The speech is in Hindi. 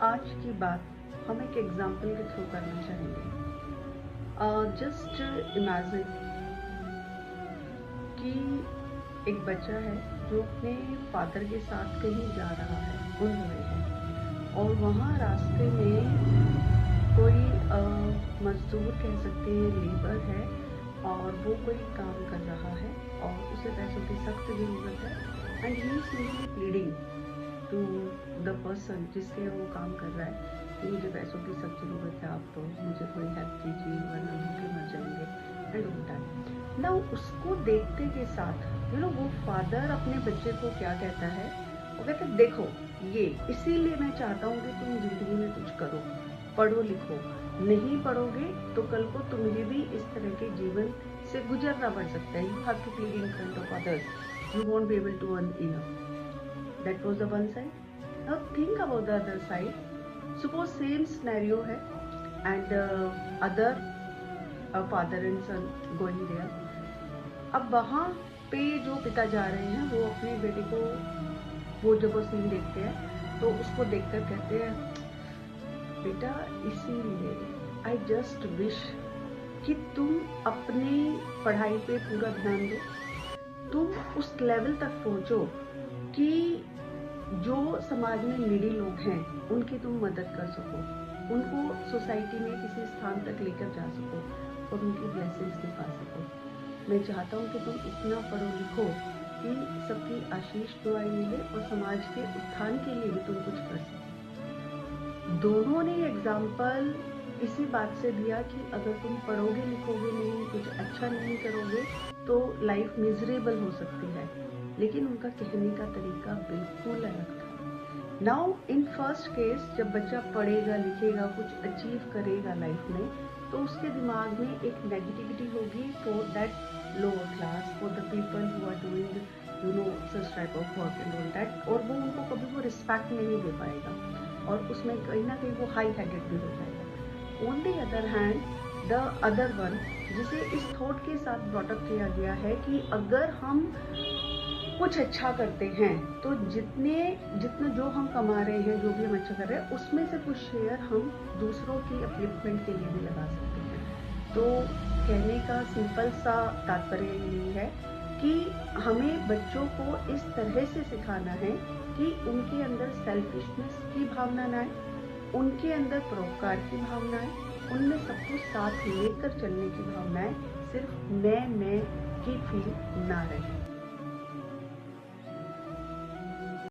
आज की बात हम एक एग्जाम्पल के थ्रू करना चाहेंगे। जस्ट इमेजिन कि एक बच्चा है जो अपने फादर के साथ कहीं जा रहा है, घूम रहे हैं, और वहाँ रास्ते में कोई मजदूर कह सकते हैं, लेबर है, और वो कोई काम कर रहा है और उसे पैसों की सख्त ज़रूरत है। And he is simply pleading to the person जिससे वो काम कर रहा है कि मुझे पैसों की सख्त ज़रूरत है, आप तो मुझे थोड़ी हेल्प कीजिए वरना भूखे मर जाएंगे। And all that. नाउ उसको देखते के साथ वो फादर अपने बच्चे को क्या कहता है, वो कहता है देखो ये इसीलिए मैं चाहता हूँ कि तुम जिंदगी में कुछ करो, पढ़ो लिखो, नहीं पढ़ोगे तो कल को तुम्हें भी इस तरह के जीवन से गुजरना पड़ सकता है। You have to plead in front of others, you won't be able to earn enough. That was the one side. Now think about the other side. Suppose same scenario है and other father and son going there. अब वहाँ पे जो पिता जा रहे हैं वो अपने बेटे को, वो जब वो सीन देखते हैं तो उसको देखकर कहते हैं बेटा इसीलिए आई जस्ट विश कि तुम अपनी पढ़ाई पे पूरा ध्यान दो, तुम उस लेवल तक पहुंचो कि जो समाज में नीडी लोग हैं उनकी तुम मदद कर सको, उनको सोसाइटी में किसी स्थान तक लेकर जा सको और उनकी ब्लेसिंग्स दिखा सको। मैं चाहता हूँ कि तुम इतना पढ़ो लिखो कि सबकी आशीष दुआएं मिले और समाज के उत्थान के लिए भी तुम कुछ कर सको। दोनों ने एग्जाम्पल इसी बात से दिया कि अगर तुम पढ़ोगे लिखोगे नहीं, कुछ अच्छा नहीं करोगे तो लाइफ मिजरेबल हो सकती है, लेकिन उनका कहने का तरीका बिल्कुल अलग था। नाउ इन फर्स्ट केस जब बच्चा पढ़ेगा लिखेगा कुछ अचीव करेगा लाइफ में, तो उसके दिमाग में एक नेगेटिविटी होगी for that lower class, for the people who are doing such type of work and all that, और वो उनको कभी वो रिस्पेक्ट नहीं दे पाएगा और उसमें कहीं ना कहीं वो हाई हेडेड भी हो जाएगा। On the other hand the other one, जिसे इस थॉट के साथ ब्रॉटअप किया गया है कि अगर हम कुछ अच्छा करते हैं तो जितना जो हम कमा रहे हैं, जो भी हम अच्छा कर रहे हैं, उसमें से कुछ शेयर हम दूसरों की अपलिफ्टमेंट के लिए भी लगा सकते हैं। तो कहने का सिंपल सा तात्पर्य यही है कि हमें बच्चों को इस तरह से सिखाना है कि उनके अंदर सेल्फिशनेस की भावना ना आए, उनके अंदर परोपकार की भावना है, उनमें सबको साथ लेकर चलने की भावना है, सिर्फ मैं की फील ना रहे।